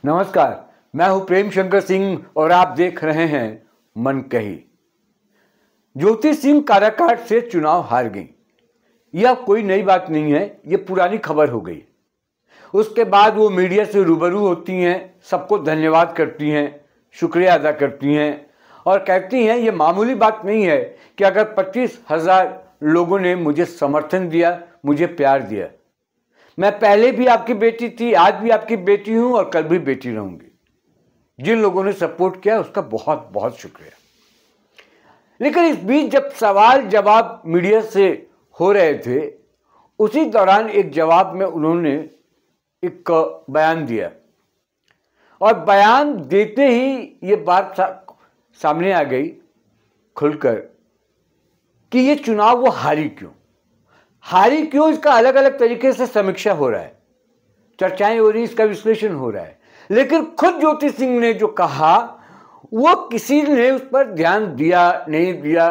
नमस्कार, मैं हूं प्रेम शंकर सिंह और आप देख रहे हैं मन कही। ज्योति सिंह काराकाट से चुनाव हार गई। यह कोई नई बात नहीं है, ये पुरानी खबर हो गई। उसके बाद वो मीडिया से रूबरू होती हैं, सबको धन्यवाद करती हैं, शुक्रिया अदा करती हैं और कहती हैं ये मामूली बात नहीं है कि अगर 25,000 लोगों ने मुझे समर्थन दिया, मुझे प्यार दिया। मैं पहले भी आपकी बेटी थी, आज भी आपकी बेटी हूं और कल भी बेटी रहूंगी। जिन लोगों ने सपोर्ट किया उसका बहुत बहुत शुक्रिया। लेकिन इस बीच जब सवाल जवाब मीडिया से हो रहे थे, उसी दौरान एक जवाब में उन्होंने एक बयान दिया और बयान देते ही ये बात सामने आ गई खुलकर कि ये चुनाव वो हारी क्यों, इसका अलग अलग तरीके से समीक्षा हो रहा है, चर्चाएं हो रही, इसका विश्लेषण हो रहा है। लेकिन खुद ज्योति सिंह ने जो कहा वो किसी ने उस पर ध्यान दिया नहीं दिया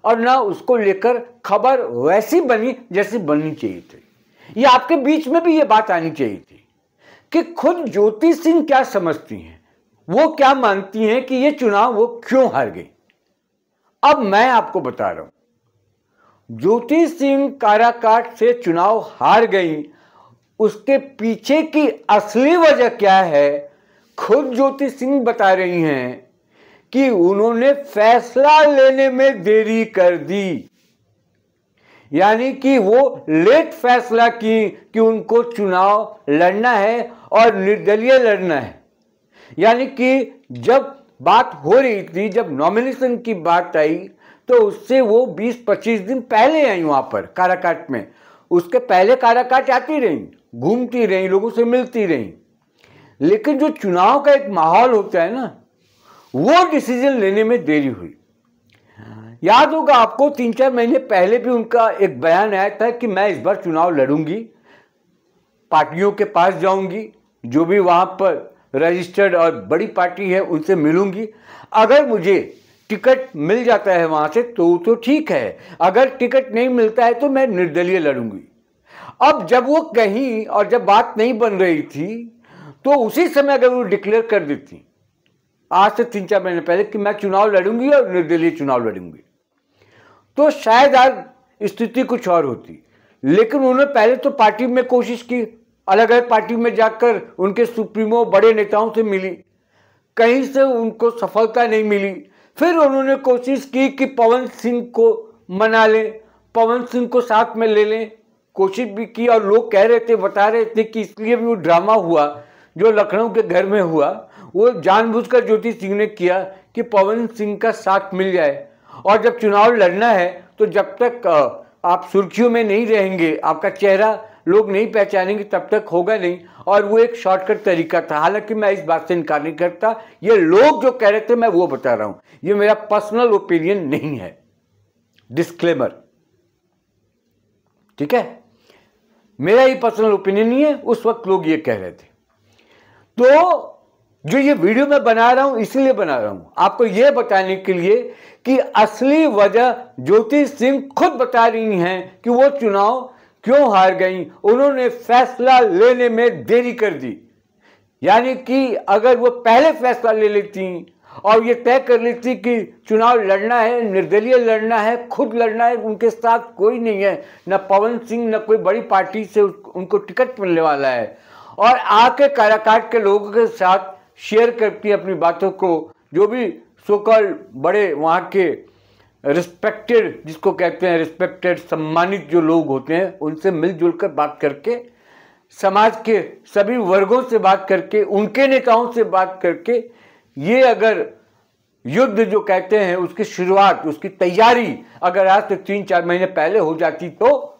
और ना उसको लेकर खबर वैसी बनी जैसी बननी चाहिए थी। ये आपके बीच में भी ये बात आनी चाहिए थी कि खुद ज्योति सिंह क्या समझती हैं, वो क्या मानती हैं कि ये चुनाव वो क्यों हार गई। अब मैं आपको बता रहा हूं, ज्योति सिंह काराकाट से चुनाव हार गई, उसके पीछे की असली वजह क्या है खुद ज्योति सिंह बता रही हैं कि उन्होंने फैसला लेने में देरी कर दी। यानी कि वो लेट फैसला की कि उनको चुनाव लड़ना है और निर्दलीय लड़ना है। यानी कि जब बात हो रही थी, जब नॉमिनेशन की बात आई, तो उससे वो 20-25 दिन पहले आई वहां पर काराकाट में। उसके पहले काराकाट आती रही, घूमती रही, लोगों से मिलती रही। लेकिन जो चुनाव का एक माहौल होता है ना, वो डिसीजन लेने में देरी हुई। याद होगा आपको 3-4 महीने पहले भी उनका एक बयान आया था कि मैं इस बार चुनाव लड़ूंगी, पार्टियों के पास जाऊंगी, जो भी वहां पर रजिस्टर्ड और बड़ी पार्टी है उनसे मिलूंगी। अगर मुझे टिकट मिल जाता है वहां से तो ठीक है, अगर टिकट नहीं मिलता है तो मैं निर्दलीय लड़ूंगी। अब जब वो कहीं और जब बात नहीं बन रही थी तो उसी समय अगर वो डिक्लेयर कर देती आज से 3-4 महीने पहले कि मैं चुनाव लड़ूंगी और निर्दलीय चुनाव लड़ूंगी, तो शायद आज स्थिति कुछ और होती। लेकिन उन्होंने पहले तो पार्टी में कोशिश की, अलग अलग पार्टी में जाकर उनके सुप्रीमो बड़े नेताओं से मिली, कहीं से उनको सफलता नहीं मिली। फिर उन्होंने कोशिश की कि पवन सिंह को मना लें, पवन सिंह को साथ में ले लें, कोशिश भी की। और लोग कह रहे थे, बता रहे थे कि इसलिए भी वो ड्रामा हुआ जो लखनऊ के घर में हुआ, वो जानबूझकर ज्योति सिंह ने किया कि पवन सिंह का साथ मिल जाए। और जब चुनाव लड़ना है तो जब तक आप सुर्खियों में नहीं रहेंगे, आपका चेहरा लोग नहीं पहचानेंगे, तब तक होगा नहीं। और वो एक शॉर्टकट तरीका था। हालांकि मैं इस बात से इनकार नहीं करता, ये लोग जो कह रहे थे मैं वो बता रहा हूं, ये मेरा पर्सनल ओपिनियन नहीं है, डिस्क्लेमर, ठीक है, मेरा ही पर्सनल ओपिनियन नहीं है। उस वक्त लोग ये कह रहे थे। तो जो ये वीडियो मैं बना रहा हूं इसलिए बना रहा हूं, आपको ये बताने के लिए कि असली वजह ज्योति सिंह खुद बता रही हैं कि वो चुनाव क्यों हार गई। उन्होंने फैसला लेने में देरी कर दी। यानी कि अगर वो पहले फैसला ले लेती और ये तय कर लेती कि चुनाव लड़ना है, निर्दलीय लड़ना है, खुद लड़ना है, उनके साथ कोई नहीं है, न पवन सिंह न कोई बड़ी पार्टी से उनको टिकट मिलने वाला है, और आके काराकाट के लोगों के साथ शेयर करती अपनी बातों को, जो भी सोकॉल्ड बड़े वहाँ के रिस्पेक्टेड, जिसको कहते हैं रिस्पेक्टेड, सम्मानित जो लोग होते हैं, उनसे मिलजुल कर बात करके, समाज के सभी वर्गों से बात करके, उनके नेताओं से बात करके, ये अगर युद्ध जो कहते हैं उसकी शुरुआत, उसकी तैयारी अगर आज से 3-4 महीने पहले हो जाती तो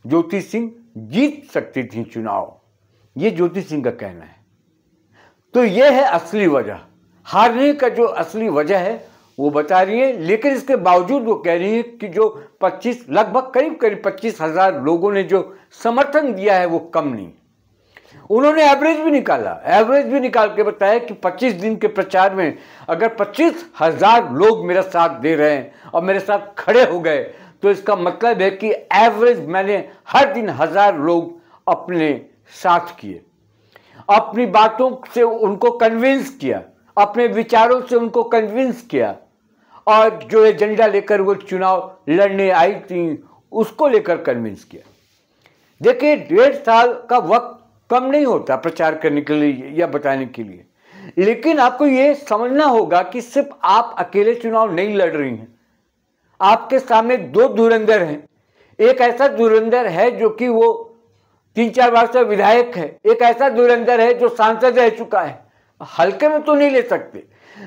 ज्योति सिंह जीत सकती थी चुनाव। ये ज्योति सिंह का कहना है। तो ये है असली वजह, हारने का जो असली वजह है वो बता रही है। लेकिन इसके बावजूद वो कह रही है कि जो 25 लगभग करीब 25,000 लोगों ने जो समर्थन दिया है वो कम नहीं। उन्होंने एवरेज भी निकाल के बताया कि 25 दिन के प्रचार में अगर 25,000 लोग मेरा साथ दे रहे हैं और मेरे साथ खड़े हो गए तो इसका मतलब है कि एवरेज मैंने हर दिन 1000 लोग अपने साथ किए। अपनी बातों से उनको कन्विंस किया, अपने विचारों से उनको कन्विंस किया, और जो एजेंडा लेकर वो चुनाव लड़ने आई थी उसको लेकर कन्विंस किया। देखिए 1.5 साल का वक्त कम नहीं होता प्रचार करने के लिए या बताने के लिए, लेकिन आपको ये समझना होगा कि सिर्फ आप अकेले चुनाव नहीं लड़ रही हैं। आपके सामने 2 धुरंधर हैं। एक ऐसा धुरंधर है जो कि वो 3-4 बार से विधायक है, एक ऐसा धुरंधर है जो सांसद रह चुका है। हल्के में तो नहीं ले सकते,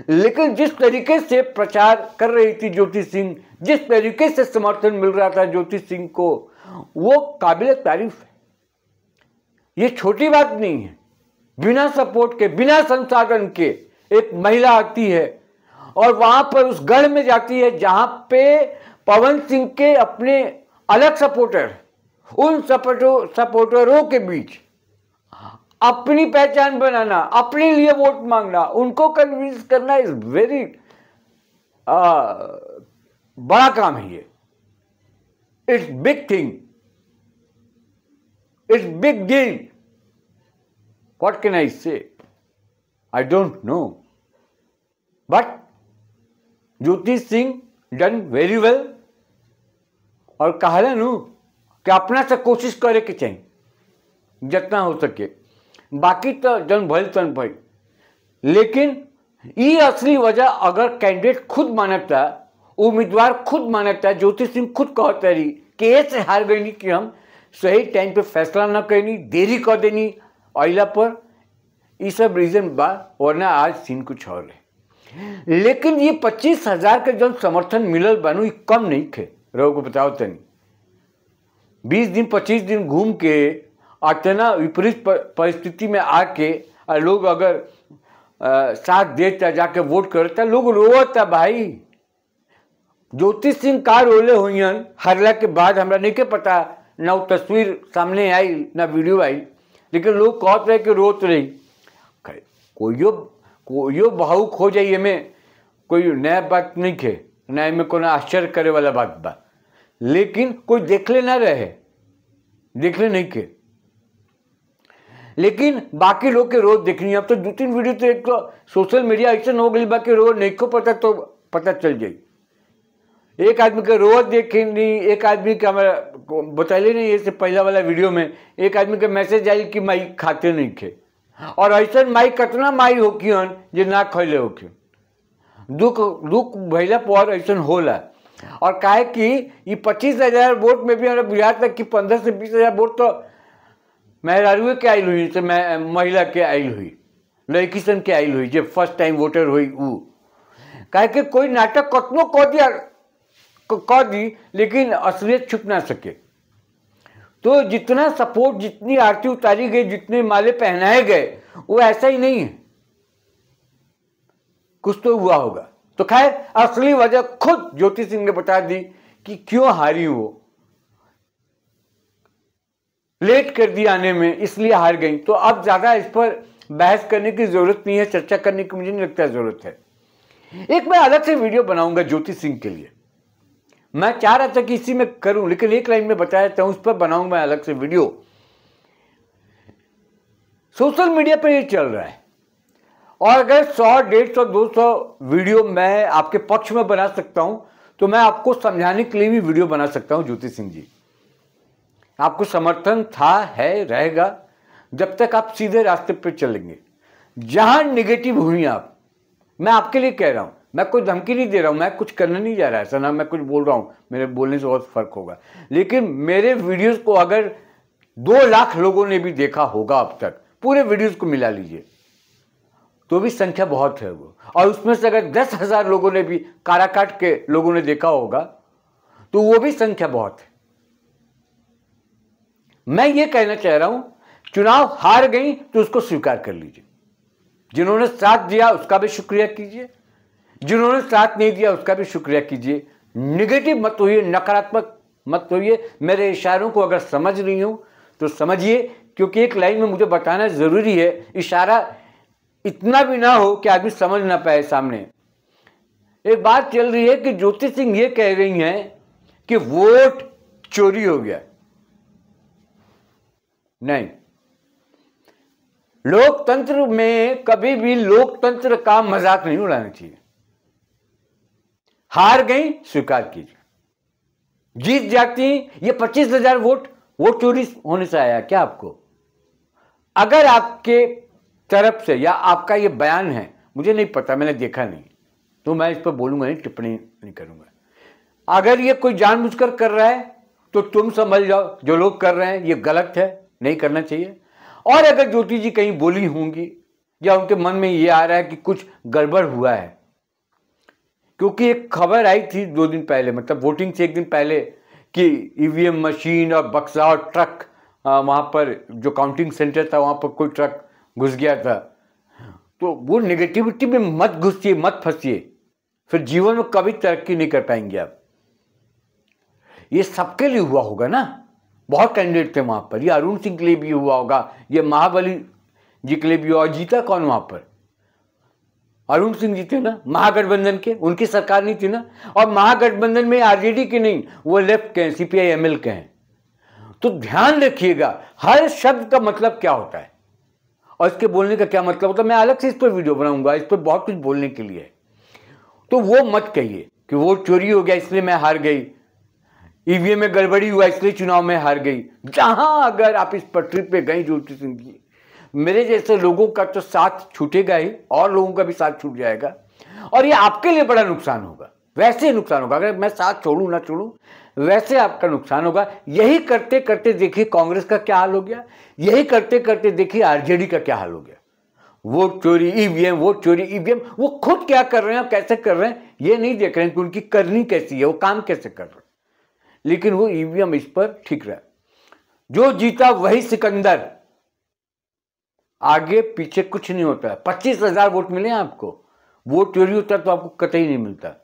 लेकिन जिस तरीके से प्रचार कर रही थी ज्योति सिंह, जिस तरीके से समर्थन मिल रहा था ज्योति सिंह को, वो काबिल तारीफ है। ये छोटी बात नहीं है। बिना सपोर्ट के, बिना संसाधन के एक महिला आती है और वहां पर उस गढ़ में जाती है जहां पे पवन सिंह के अपने अलग सपोर्टर, उन सपोर्टरों के बीच अपनी पहचान बनाना, अपने लिए वोट मांगना, उनको कन्विंस करना इज वेरी बड़ा काम है। ये it's big thing, it's big deal. What can I say? I don't know, but Jyoti Singh done very well. और कहला नु कि अपना से कोशिश करे के चाहिए जितना हो सके, बाकी तो जन भइल तन भइल। लेकिन ये असली वजह अगर कैंडिडेट खुद मानता, उम्मीदवार खुद मानता, ज्योति सिंह खुद कहता रही कि ऐसे हार गई नहीं कि हम सही टाइम पे फैसला न करनी, देरी कर देनी अला पर, ये सब रीजन बा, वरना आज सीन कुछ और है। लेकिन ये 25,000 के जन समर्थन मिलल बानू, ये कम नहीं थे। रहो को बताओ तनी 20 दिन 25 दिन घूम के इतना विपरीत परिस्थिति में आके लोग अगर साथ देता, जाके वोट करता, लोग रोता भाई। ज्योति सिंह का रोले हुई हारला के बाद हमरा नहीं के पता, ना वो तस्वीर सामने आई ना वीडियो आई, लेकिन लोग कहते रहे कि रोत रही। कोई भावुक हो जाइए में कोई नया बात नहीं खे, नया में कोई आश्चर्य करे वाला बात बा, लेकिन कोई देखले ना रहे, देखले नहीं के। लेकिन बाकी लोग के रोज देखनी। अब तो 2-3 वीडियो तो एक तो सोशल मीडिया ऐसा हो गई बाकी रोज नहीं को पता तो पता चल जाए। एक आदमी के रोज देखेंगे, एक आदमी का हमारा बताइए नहीं ये से पहला वाला वीडियो में एक आदमी के मैसेज आई कि माई खाते नहीं खे, और ऐसा माई कितना माई होकियन जो ना खैले होकियन। दुख भैला पर ऐसा होला। और काहे कि ये 25,000 वोट में भी हमारा बिहार तक कि 15 से 20,000 वोट तो मेहरारू के आयल हुई, से महिला के आयल हुई, लड़की सन के आयल हुई, जब फर्स्ट टाइम वोटर हुई वो। काहे कि कोई नाटक कतनो कह दी, लेकिन असलियत छुप ना सके। तो जितना सपोर्ट, जितनी आरती उतारी गई, जितने माले पहनाए गए, वो ऐसा ही नहीं है, कुछ तो हुआ होगा। तो खैर असली वजह खुद ज्योति सिंह ने बता दी कि क्यों हारी वो, लेट कर दी आने में, इसलिए हार गई। तो अब ज्यादा इस पर बहस करने की जरूरत नहीं है, चर्चा करने की मुझे नहीं लगता जरूरत है। एक मैं अलग से वीडियो बनाऊंगा ज्योति सिंह के लिए, मैं चाह रहा था कि इसी में करूं, लेकिन एक लाइन में बता देता हूं, उस पर बनाऊंगा मैं अलग से वीडियो। सोशल मीडिया पर ये चल रहा है, और अगर 100, 150, 200 वीडियो मैं आपके पक्ष में बना सकता हूं, तो मैं आपको समझाने के लिए भी वीडियो बना सकता हूं। ज्योति सिंह जी, आपको समर्थन था, है, रहेगा जब तक आप सीधे रास्ते पर चलेंगे। जहां निगेटिव हुई आप, मैं आपके लिए कह रहा हूं, मैं कोई धमकी नहीं दे रहा हूं, मैं कुछ करने नहीं जा रहा है, ऐसा ना मैं कुछ बोल रहा हूं, मेरे बोलने से बहुत फर्क होगा। लेकिन मेरे वीडियोस को अगर 2 लाख लोगों ने भी देखा होगा अब तक, पूरे वीडियोस को मिला लीजिए तो भी संख्या बहुत है वो, और उसमें से अगर 10,000 लोगों ने भी, काराकाट के लोगों ने देखा होगा, तो वो भी संख्या बहुत है। मैं ये कहना चाह रहा हूं, चुनाव हार गई तो उसको स्वीकार कर लीजिए। जिन्होंने साथ दिया उसका भी शुक्रिया कीजिए, जिन्होंने साथ नहीं दिया उसका भी शुक्रिया कीजिए। निगेटिव मत होइए, नकारात्मक मत होइए। मेरे इशारों को अगर समझ रही हूं तो समझिए, क्योंकि एक लाइन में मुझे बताना जरूरी है। इशारा इतना भी ना हो कि आदमी समझ ना पाए सामने। एक बात चल रही है कि ज्योति सिंह ये कह रही हैं कि वोट चोरी हो गया। नहीं, लोकतंत्र में कभी भी लोकतंत्र का मजाक नहीं उड़ाना चाहिए। हार गई स्वीकार कीजिए, जीत जाती ये 25,000 वोट चोरी होने से आया क्या आपको? अगर आपके तरफ से या आपका ये बयान है, मुझे नहीं पता, मैंने देखा नहीं, तो मैं इस पर बोलूंगा नहीं, टिप्पणी नहीं करूंगा। अगर ये कोई जानबूझकर कर रहा है तो तुम समझ जाओ जो लोग कर रहे हैं ये गलत है, नहीं करना चाहिए। और अगर ज्योति जी कहीं बोली होंगी या उनके मन में ये आ रहा है कि कुछ गड़बड़ हुआ है, क्योंकि एक खबर आई थी 2 दिन पहले, मतलब वोटिंग से 1 दिन पहले, कि ईवीएम मशीन और बक्सा और ट्रक, वहाँ पर जो काउंटिंग सेंटर था वहाँ पर कोई ट्रक घुस गया था। तो वो नेगेटिविटी में मत घुसिए, मत फंसिए, फिर जीवन में कभी तरक्की नहीं कर पाएंगे आप। ये सबके लिए हुआ होगा ना, बहुत कैंडिडेट थे वहाँ पर, ये अरुण सिंह के लिए भी हुआ होगा, ये महाबली जी के लिए भी हुआ। जीता कौन वहाँ पर? अरुण सिंह जी थे ना, महागठबंधन के, उनकी सरकार नहीं थी ना। और महागठबंधन में आरजेडी के नहीं, वो लेफ्ट के हैं, सीपीआई एमएल के हैं। तो ध्यान रखिएगा हर शब्द का मतलब क्या होता है और इसके बोलने का क्या मतलब होता है। मैं अलग से इस पर वीडियो बनाऊंगा, इस पर बहुत कुछ बोलने के लिए। तो वो मत कहिए कि वोट चोरी हो गया इसलिए मैं हार गई, ईवीएम में गड़बड़ी हुआ इसलिए चुनाव में हार गई। जहां अगर आप इस पटरी पे गई ज्योति सिंह जी, मेरे जैसे लोगों का तो साथ छूटेगा ही, और लोगों का भी साथ छूट जाएगा, और ये आपके लिए बड़ा नुकसान होगा। वैसे नुकसान होगा, अगर मैं साथ छोड़ू ना छोड़ू वैसे आपका नुकसान होगा। यही करते करते देखिए कांग्रेस का क्या हाल हो गया, यही करते करते देखिए आरजेडी का क्या हाल हो गया। वोट चोरी ईवीएम, वोट चोरी ईवीएम, वो खुद क्या कर रहे हैं और कैसे कर रहे हैं ये नहीं देख रहे हैं कि उनकी करनी कैसी है, वो काम कैसे कर रहे हैं। लेकिन वो ईवीएम इस पर ठीक रहा, जो जीता वही सिकंदर, आगे पीछे कुछ नहीं होता है। 25,000 वोट मिले आपको, वोट चोरी होता तो आपको कतई नहीं मिलता।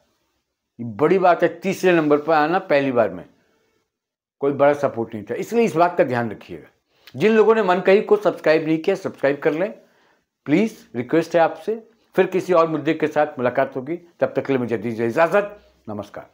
बड़ी बात है तीसरे नंबर पर आना, पहली बार में कोई बड़ा सपोर्ट नहीं था। इसलिए इस बात का ध्यान रखिएगा। जिन लोगों ने मन कही को सब्सक्राइब नहीं किया, सब्सक्राइब कर लें प्लीज, रिक्वेस्ट है आपसे। फिर किसी और मुद्दे के साथ मुलाकात होगी, तब तक के लिए मुझे दीजिए इजाजत। नमस्कार।